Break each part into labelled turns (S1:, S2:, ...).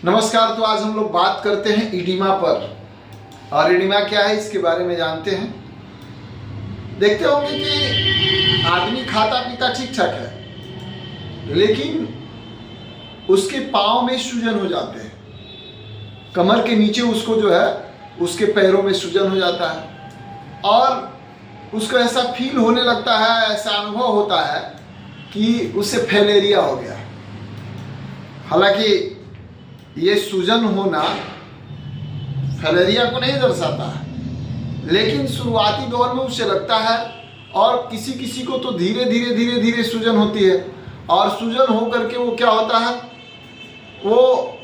S1: नमस्कार। तो आज हम लोग बात करते हैं इडिमा पर, और इडिमा क्या है इसके बारे में जानते हैं। देखते होंगे कि आदमी खाता पीता ठीक ठाक है, लेकिन उसके पाँव में सूजन हो जाते हैं। कमर के नीचे उसको जो है उसके पैरों में सूजन हो जाता है, और उसको ऐसा फील होने लगता है, ऐसा अनुभव होता है कि उससे फैलेरिया हो गया। हालांकि ये सूजन होना फैलेरिया को नहीं दर्शाता है, लेकिन शुरुआती दौर में उसे लगता है, और किसी किसी को तो धीरे धीरे सूजन होती है। और सूजन हो करके वो क्या होता है, वो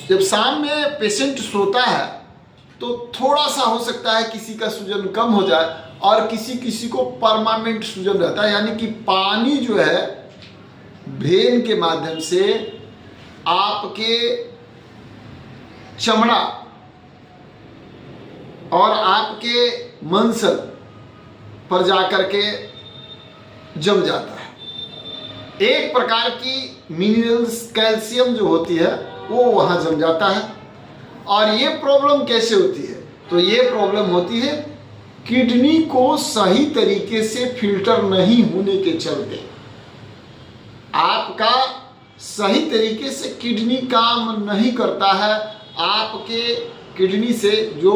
S1: जब शाम में पेशेंट सोता है तो थोड़ा सा हो सकता है किसी का सूजन कम हो जाए, और किसी किसी को परमानेंट सूजन रहता है। यानी कि पानी जो है वेन के माध्यम से आपके चमड़ा और आपके मंसल पर जाकर के जम जाता है। एक प्रकार की मिनरल्स कैल्शियम जो होती है वो वहाँ जम जाता है। और ये प्रॉब्लम कैसे होती है? तो ये प्रॉब्लम होती है किडनी को सही तरीके से फिल्टर नहीं होने के चलते। आपका सही तरीके से किडनी काम नहीं करता है। आपके किडनी से जो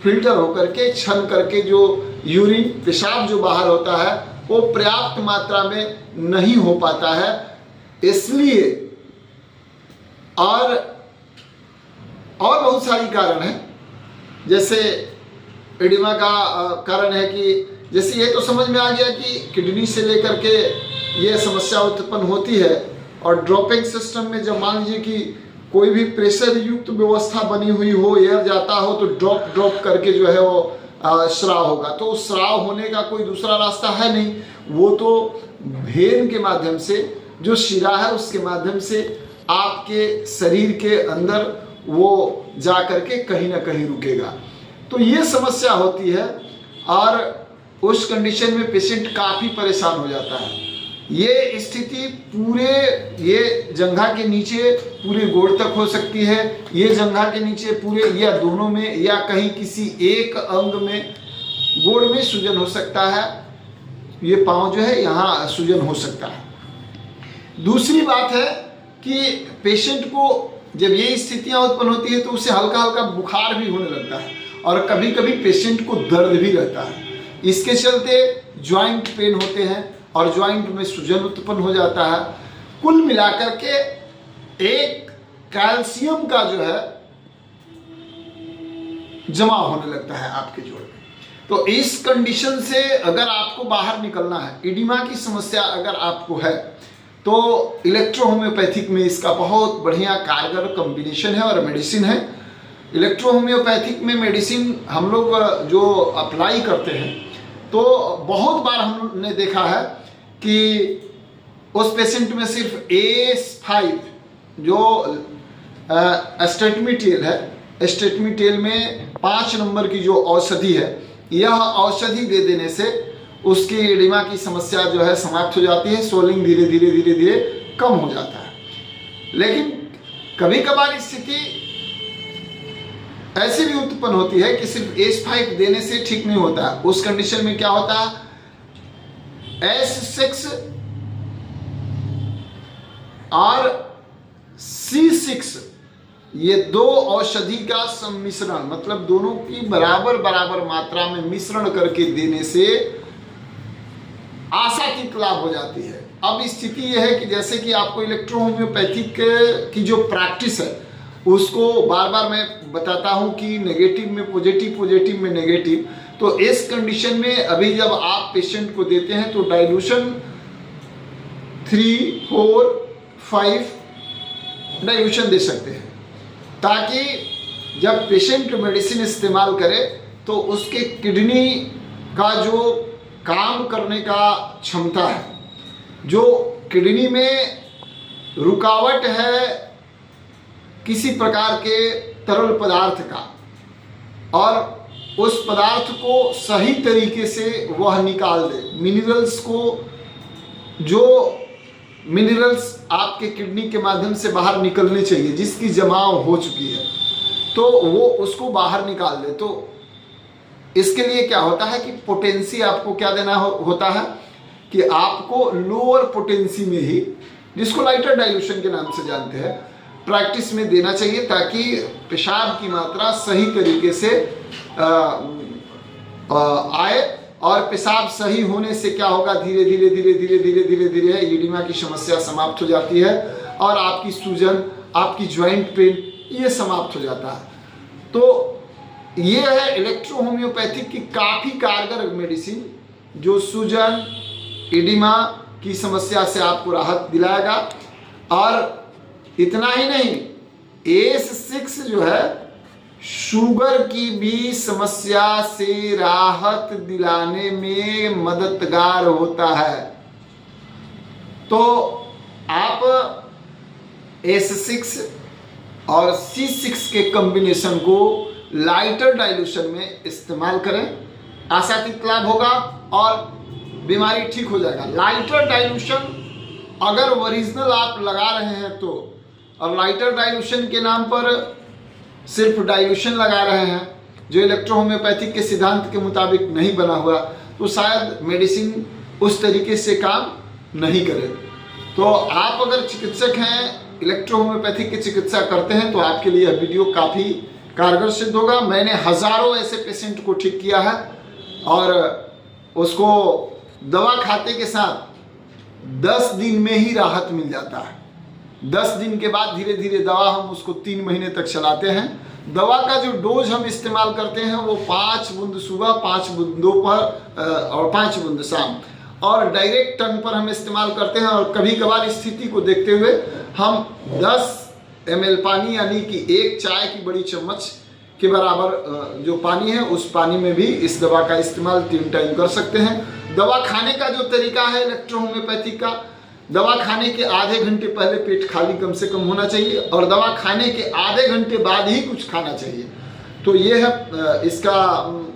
S1: फिल्टर होकर के छन करके जो यूरिन पेशाब जो बाहर होता है वो पर्याप्त मात्रा में नहीं हो पाता है, इसलिए और बहुत सारी कारण है। जैसे एडिमा का कारण है कि जैसे ये तो समझ में आ गया कि किडनी से लेकर के ये समस्या उत्पन्न होती है। और ड्रॉपिंग सिस्टम में जब मान लीजिए कि कोई भी प्रेशर युक्त व्यवस्था बनी हुई हो, एयर जाता हो, तो ड्रॉप करके जो है वो स्राव होगा। तो स्राव होने का कोई दूसरा रास्ता है नहीं, वो तो वेन के माध्यम से जो शिरा है उसके माध्यम से आपके शरीर के अंदर वो जा करके कहीं ना कहीं रुकेगा। तो ये समस्या होती है, और उस कंडीशन में पेशेंट काफ़ी परेशान हो जाता है। ये स्थिति पूरे ये जंघा के नीचे पूरे गोड़ तक हो सकती है, ये जंघा के नीचे पूरे या दोनों में या कहीं किसी एक अंग में गोड़ में सूजन हो सकता है। ये पाँव जो है यहाँ सूजन हो सकता है। दूसरी बात है कि पेशेंट को जब ये स्थितियाँ उत्पन्न होती है तो उसे हल्का हल्का बुखार भी होने लगता है, और कभी कभी पेशेंट को दर्द भी रहता है। इसके चलते जॉइंट पेन होते हैं और जॉइंट में सूजन उत्पन्न हो जाता है। कुल मिलाकर के एक कैल्शियम का जो है जमा होने लगता है आपके जोड़ में। तो इस कंडीशन से अगर आपको बाहर निकलना है, इडिमा की समस्या अगर आपको है, तो इलेक्ट्रो होम्योपैथिक में इसका बहुत बढ़िया कारगर कॉम्बिनेशन है और मेडिसिन है। इलेक्ट्रो होम्योपैथिक में मेडिसिन हम लोग जो अप्लाई करते हैं तो बहुत बार हमने देखा है कि उस पेशेंट में सिर्फ AS5 जो एस्टेटमिटेल है, एस्टेटमिटेल में 5 नंबर की जो औषधि है, यह औषधि दे देने से उसकी एडिमा की समस्या जो है समाप्त हो जाती है। सोलिंग धीरे धीरे कम हो जाता है। लेकिन कभी कभार स्थिति ऐसी भी उत्पन्न होती है कि सिर्फ AS5 देने से ठीक नहीं होता। उस कंडीशन में क्या होता है, S6 और C6 ये दो औषधि का सम्मिश्रण, मतलब दोनों की बराबर मात्रा में मिश्रण करके देने से आशातीत लाभ हो जाती है। अब स्थिति यह है कि जैसे कि आपको इलेक्ट्रो होम्योपैथिक की जो प्रैक्टिस है उसको बार बार मैं बताता हूं कि नेगेटिव में पॉजिटिव में नेगेटिव। तो इस कंडीशन में अभी जब आप पेशेंट को देते हैं तो डाइल्यूशन 3, 4, 5 डाइल्यूशन दे सकते हैं, ताकि जब पेशेंट मेडिसिन इस्तेमाल करे तो उसके किडनी का जो काम करने का क्षमता है, जो किडनी में रुकावट है किसी प्रकार के तरल पदार्थ का, और उस पदार्थ को सही तरीके से वह निकाल दे, मिनरल्स को जो मिनरल्स आपके किडनी के माध्यम से बाहर निकलने चाहिए, जिसकी जमाव हो चुकी है तो वो उसको बाहर निकाल दे। तो इसके लिए क्या होता है कि पोटेंसी आपको क्या देना होता है कि आपको लोअर पोटेंसी में ही, जिसको लाइटर डाइल्यूशन के नाम से जानते हैं, प्रैक्टिस में देना चाहिए, ताकि पेशाब की मात्रा सही तरीके से आए। और पेशाब सही होने से क्या होगा, धीरे धीरे धीरे धीरे धीरे धीरे धीरे एडिमा की समस्या समाप्त हो जाती है और आपकी सूजन, आपकी ज्वाइंट पेन, ये समाप्त हो जाता है। तो ये है इलेक्ट्रो होम्योपैथिक की काफ़ी कारगर मेडिसिन, जो सूजन, एडिमा की समस्या से आपको राहत दिलाएगा। और इतना ही नहीं, ACE-6 जो है शुगर की भी समस्या से राहत दिलाने में मददगार होता है। तो आप ACE-6 और C6 के कॉम्बिनेशन को लाइटर डाइल्यूशन में इस्तेमाल करें, आशातीत लाभ होगा और बीमारी ठीक हो जाएगा। लाइटर डाइल्यूशन अगर ओरिजिनल आप लगा रहे हैं तो, और लाइटर डाइल्यूशन के नाम पर सिर्फ डाइल्यूशन लगा रहे हैं जो इलेक्ट्रो होम्योपैथिक के सिद्धांत के मुताबिक नहीं बना हुआ, तो शायद मेडिसिन उस तरीके से काम नहीं करे। तो आप अगर चिकित्सक हैं, इलेक्ट्रो होम्योपैथिक की चिकित्सा करते हैं, तो आपके लिए यह वीडियो काफ़ी कारगर सिद्ध होगा। मैंने हज़ारों ऐसे पेशेंट को ठीक किया है और उसको दवा खाते के साथ 10 दिन में ही राहत मिल जाता है। 10 दिन के बाद धीरे धीरे दवा हम उसको 3 महीने तक चलाते हैं। दवा का जो डोज हम इस्तेमाल करते हैं वो 5 बूंद सुबह, 5 बूंद दोपहर और 5 बूंद शाम, और डायरेक्ट टंग पर हम इस्तेमाल करते हैं। और कभी कभार स्थिति को देखते हुए हम 10 ml पानी, यानी कि 1 चाय की बड़ी चम्मच के बराबर जो पानी है, उस पानी में भी इस दवा का इस्तेमाल 3 टाइम कर सकते हैं। दवा खाने का जो तरीका है इलेक्ट्रो होम्योपैथिक का, दवा खाने के आधे घंटे पहले पेट खाली कम से कम होना चाहिए और दवा खाने के आधे घंटे बाद ही कुछ खाना चाहिए। तो ये है इसका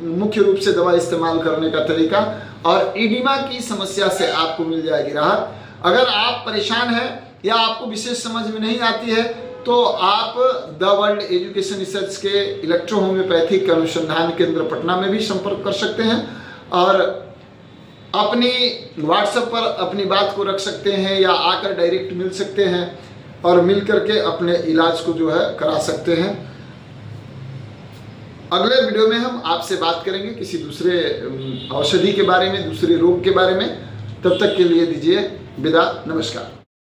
S1: मुख्य रूप से दवा इस्तेमाल करने का तरीका, और एडिमा की समस्या से आपको मिल जाएगी राहत। अगर आप परेशान हैं या आपको विशेष समझ में नहीं आती है, तो आप द वर्ल्ड एजुकेशन रिसर्च के इलेक्ट्रो होम्योपैथिक अनुसंधान केंद्र पटना में भी संपर्क कर सकते हैं और अपनी व्हाट्सएप पर अपनी बात को रख सकते हैं, या आकर डायरेक्ट मिल सकते हैं और मिल करके अपने इलाज को जो है करा सकते हैं। अगले वीडियो में हम आपसे बात करेंगे किसी दूसरे औषधि के बारे में, दूसरे रोग के बारे में। तब तक के लिए दीजिए विदा, नमस्कार।